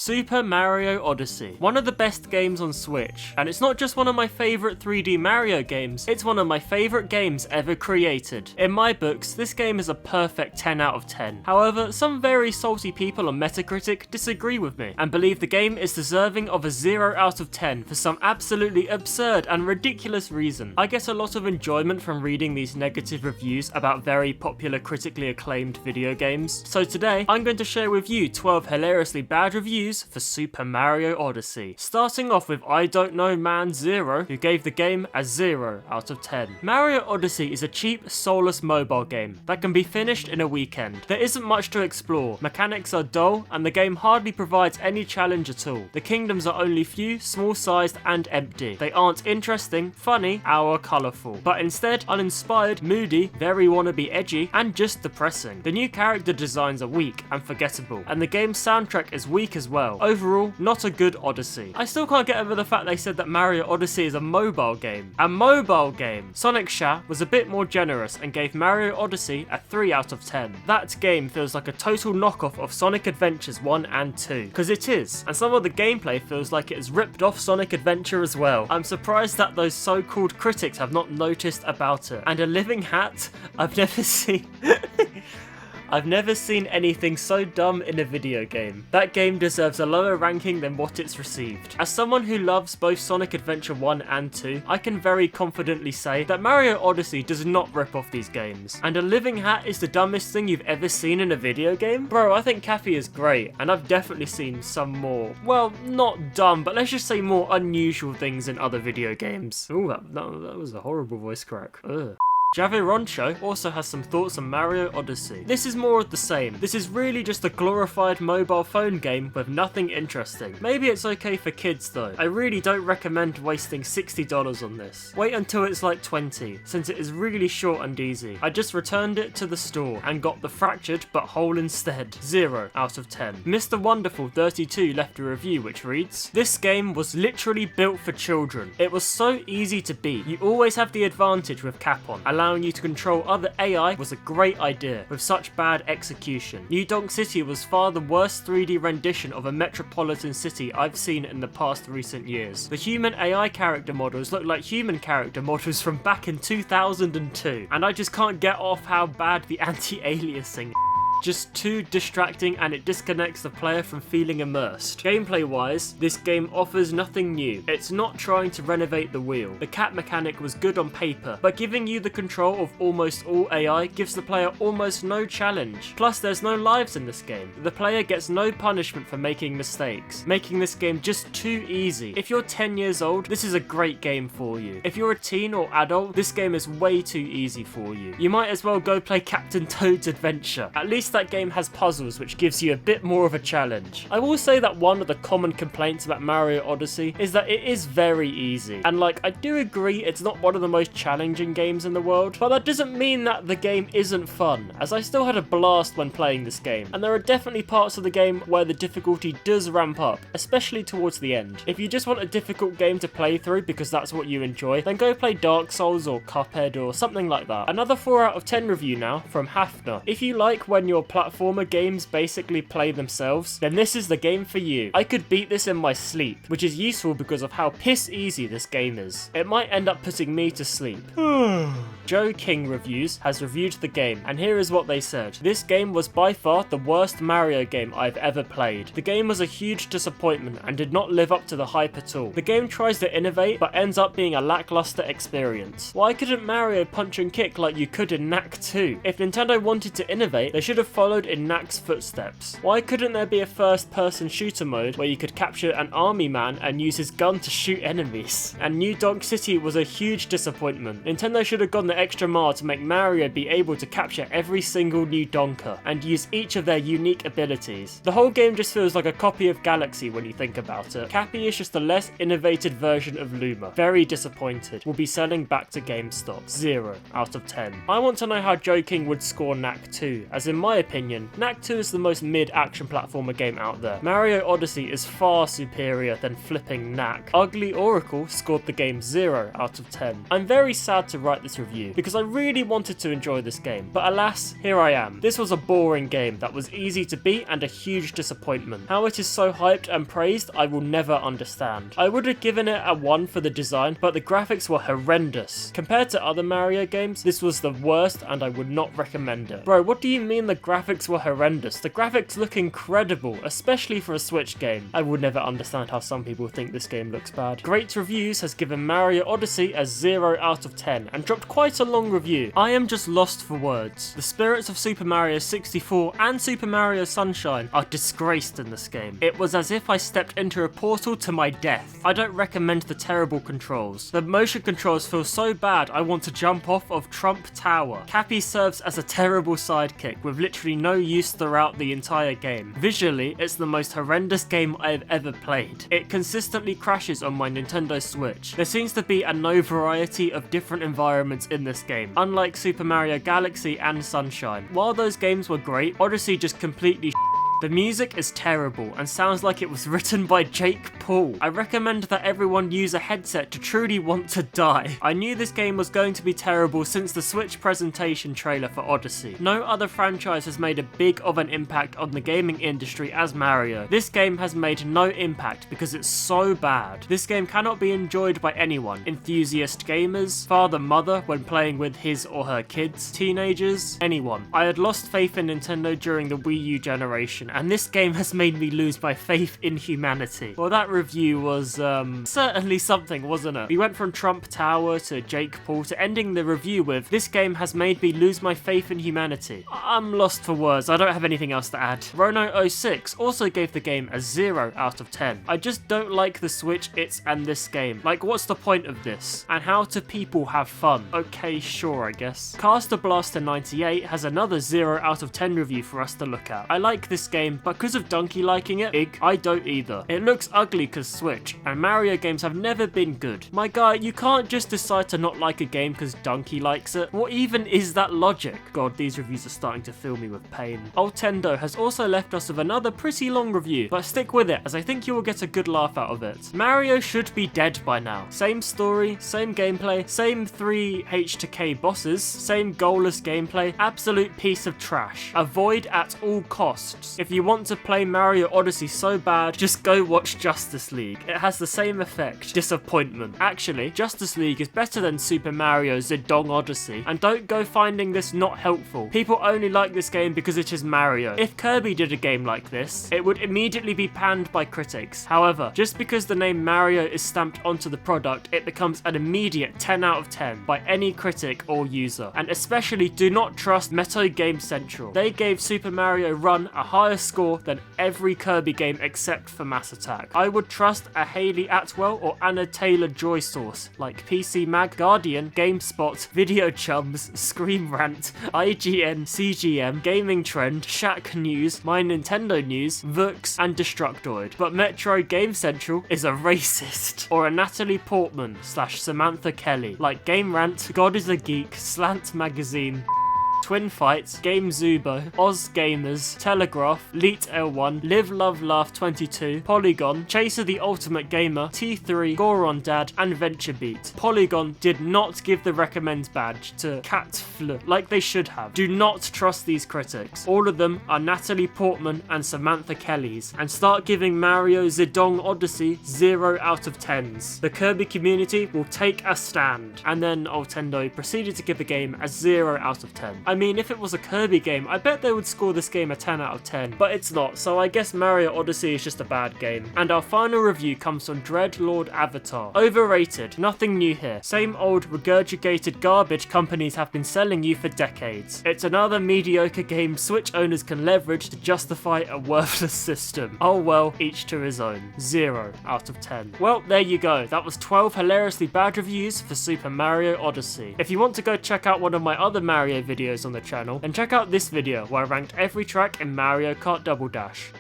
Super Mario Odyssey, one of the best games on Switch, and it's not just one of my favourite 3D Mario games, it's one of my favourite games ever created. In my books, this game is a perfect 10 out of 10. However, some very salty people on Metacritic disagree with me, and believe the game is deserving of a 0 out of 10 for some absolutely absurd and ridiculous reason. I get a lot of enjoyment from reading these negative reviews about very popular critically acclaimed video games, so today I'm going to share with you 12 hilariously bad reviews for Super Mario Odyssey. Starting off with I Don't Know Man 0, who gave the game a 0 out of 10. Mario Odyssey is a cheap, soulless mobile game that can be finished in a weekend. There isn't much to explore, mechanics are dull, and the game hardly provides any challenge at all. The kingdoms are only few, small-sized, and empty. They aren't interesting, funny, or colourful, but instead uninspired, moody, very wannabe edgy, and just depressing. The new character designs are weak and forgettable, and the game's soundtrack is weak as well. Overall, not a good Odyssey. I still can't get over the fact they said that Mario Odyssey is a mobile game. A mobile game! Sonic Sha was a bit more generous and gave Mario Odyssey a 3 out of 10. That game feels like a total knockoff of Sonic Adventures 1 and 2, because it is, and some of the gameplay feels like it has ripped off Sonic Adventure as well. I'm surprised that those so-called critics have not noticed about it. And a living hat? I've never seen... I've never seen anything so dumb in a video game. That game deserves a lower ranking than what it's received. As someone who loves both Sonic Adventure 1 and 2, I can very confidently say that Mario Odyssey does not rip off these games. And a living hat is the dumbest thing you've ever seen in a video game? Bro, I think Cappy is great, and I've definitely seen some more, well, not dumb, but let's just say more unusual things in other video games. Ooh, that was a horrible voice crack. Ugh. Javironcho also has some thoughts on Mario Odyssey. This is more of the same. This is really just a glorified mobile phone game with nothing interesting. Maybe it's okay for kids though. I really don't recommend wasting $60 on this. Wait until it's like 20, since it is really short and easy. I just returned it to the store and got the fractured but whole instead. 0 out of 10. Mr. Wonderful 32 left a review which reads, "This game was literally built for children. It was so easy to beat. You always have the advantage with Capon. Allowing you to control other AI was a great idea, with such bad execution. New Donk City was far the worst 3D rendition of a metropolitan city I've seen in the past recent years. The human AI character models look like human character models from back in 2002, and I just can't get off how bad the anti-aliasing just too distracting, and it disconnects the player from feeling immersed. Gameplay wise, this game offers nothing new. It's not trying to renovate the wheel. The cat mechanic was good on paper, but giving you the control of almost all AI gives the player almost no challenge. Plus there's no lives in this game. The player gets no punishment for making mistakes, making this game just too easy. If you're 10 years old, this is a great game for you. If you're a teen or adult, this game is way too easy for you. You might as well go play Captain Toad's Adventure. At least that game has puzzles, which gives you a bit more of a challenge. I will say that one of the common complaints about Mario Odyssey is that it is very easy, and like, I do agree it's not one of the most challenging games in the world, but that doesn't mean that the game isn't fun, as I still had a blast when playing this game, and there are definitely parts of the game where the difficulty does ramp up, especially towards the end. If you just want a difficult game to play through because that's what you enjoy, then go play Dark Souls or Cuphead or something like that. Another 4 out of 10 review now from Hafner. If you like when your platformer games basically play themselves, then this is the game for you. I could beat this in my sleep, which is useful because of how piss easy this game is. It might end up putting me to sleep. Joe King Reviews has reviewed the game, and here is what they said. This game was by far the worst Mario game I've ever played. The game was a huge disappointment and did not live up to the hype at all. The game tries to innovate, but ends up being a lackluster experience. Why couldn't Mario punch and kick like you could in Knack 2? If Nintendo wanted to innovate, they should have followed in Knack's footsteps. Why couldn't there be a first-person shooter mode where you could capture an army man and use his gun to shoot enemies? And New Donk City was a huge disappointment. Nintendo should have gone the extra mile to make Mario be able to capture every single new Donker and use each of their unique abilities. The whole game just feels like a copy of Galaxy when you think about it. Cappy is just a less innovative version of Luma. Very disappointed. Will be selling back to GameStop. 0 out of 10. I want to know how Joe King would score Knack 2, as in my my opinion, Knack 2 is the most mid action platformer game out there. Mario Odyssey is far superior than flipping Knack. Ugly Oracle scored the game 0 out of 10. I'm very sad to write this review because I really wanted to enjoy this game, but alas, here I am. This was a boring game that was easy to beat and a huge disappointment. How it is so hyped and praised, I will never understand. I would have given it a 1 for the design, but the graphics were horrendous. Compared to other Mario games, this was the worst and I would not recommend it. Bro, what do you mean the graphics were horrendous? The graphics look incredible, especially for a Switch game. I would never understand how some people think this game looks bad. Great Reviews has given Mario Odyssey a 0 out of 10 and dropped quite a long review. I am just lost for words. The spirits of Super Mario 64 and Super Mario Sunshine are disgraced in this game. It was as if I stepped into a portal to my death. I don't recommend the terrible controls. The motion controls feel so bad I want to jump off of Trump Tower. Cappy serves as a terrible sidekick with literally no use throughout the entire game. Visually, it's the most horrendous game I've ever played. It consistently crashes on my Nintendo Switch. There seems to be a no variety of different environments in this game, unlike Super Mario Galaxy and Sunshine. While those games were great, Odyssey just completely the music is terrible and sounds like it was written by Jake Paul. I recommend that everyone use a headset to truly want to die. I knew this game was going to be terrible since the Switch presentation trailer for Odyssey. No other franchise has made a big of an impact on the gaming industry as Mario. This game has made no impact because it's so bad. This game cannot be enjoyed by anyone. Enthusiast gamers, father, mother when playing with his or her kids, teenagers, anyone. I had lost faith in Nintendo during the Wii U generation, and this game has made me lose my faith in humanity. Well, that review was certainly something, wasn't it? We went from Trump Tower to Jake Paul to ending the review with, this game has made me lose my faith in humanity. I'm lost for words, I don't have anything else to add. Rono06 also gave the game a 0 out of 10. I just don't like the Switch, and this game. Like, what's the point of this? And how do people have fun? Okay, sure, I guess. Caster Blaster 98 has another 0 out of 10 review for us to look at. I like this game, but because of Donkey liking it, I don't either. It looks ugly because Switch, and Mario games have never been good. My guy, you can't just decide to not like a game because Donkey likes it. What even is that logic? God, these reviews are starting to fill me with pain. Oltendo has also left us with another pretty long review, but stick with it as I think you will get a good laugh out of it. Mario should be dead by now. Same story, same gameplay, same 3 H to K bosses, same goalless gameplay, absolute piece of trash. Avoid at all costs. If you want to play Mario Odyssey so bad, just go watch Justice League. It has the same effect. Disappointment. Actually, Justice League is better than Super Mario Zedong Odyssey, and don't go finding this not helpful. People only like this game because it is Mario. If Kirby did a game like this, it would immediately be panned by critics. However, just because the name Mario is stamped onto the product, it becomes an immediate 10 out of 10 by any critic or user. And especially do not trust Meto Game Central. They gave Super Mario Run a higher score than every Kirby game except for Mass Attack. I would trust a Haley Atwell or Anna Taylor Joy source like PC Mag, Guardian, GameSpot, Video Chums, Scream Rant, IGN, CGM, Gaming Trend, Shaq News, My Nintendo News, Vux, and Destructoid. But Metro Game Central is a racist. Or a Natalie Portman / Samantha Kelly like Game Rant, God is a Geek, Slant Magazine, Twin Fights, Game Zubo, Oz Gamers, Telegraph, Leet L1, Live Love Laugh 22, Polygon, Chaser the Ultimate Gamer, T3, Goron Dad, and VentureBeat. Polygon did not give the recommend badge to Catfl like they should have. Do not trust these critics. All of them are Natalie Portman and Samantha Kelly's, and start giving Mario Zedong Odyssey 0 out of 10s. The Kirby community will take a stand. And then Oltendo proceeded to give the game a 0 out of 10. I mean, if it was a Kirby game, I bet they would score this game a 10 out of 10, but it's not, so I guess Mario Odyssey is just a bad game. And our final review comes from Dreadlord Avatar. Overrated, nothing new here. Same old regurgitated garbage companies have been selling you for decades. It's another mediocre game Switch owners can leverage to justify a worthless system. Oh well, each to his own. 0 out of 10. Well, there you go. That was 12 hilariously bad reviews for Super Mario Odyssey. If you want to go check out one of my other Mario videos on the channel, and check out this video where I ranked every track in Mario Kart Double Dash.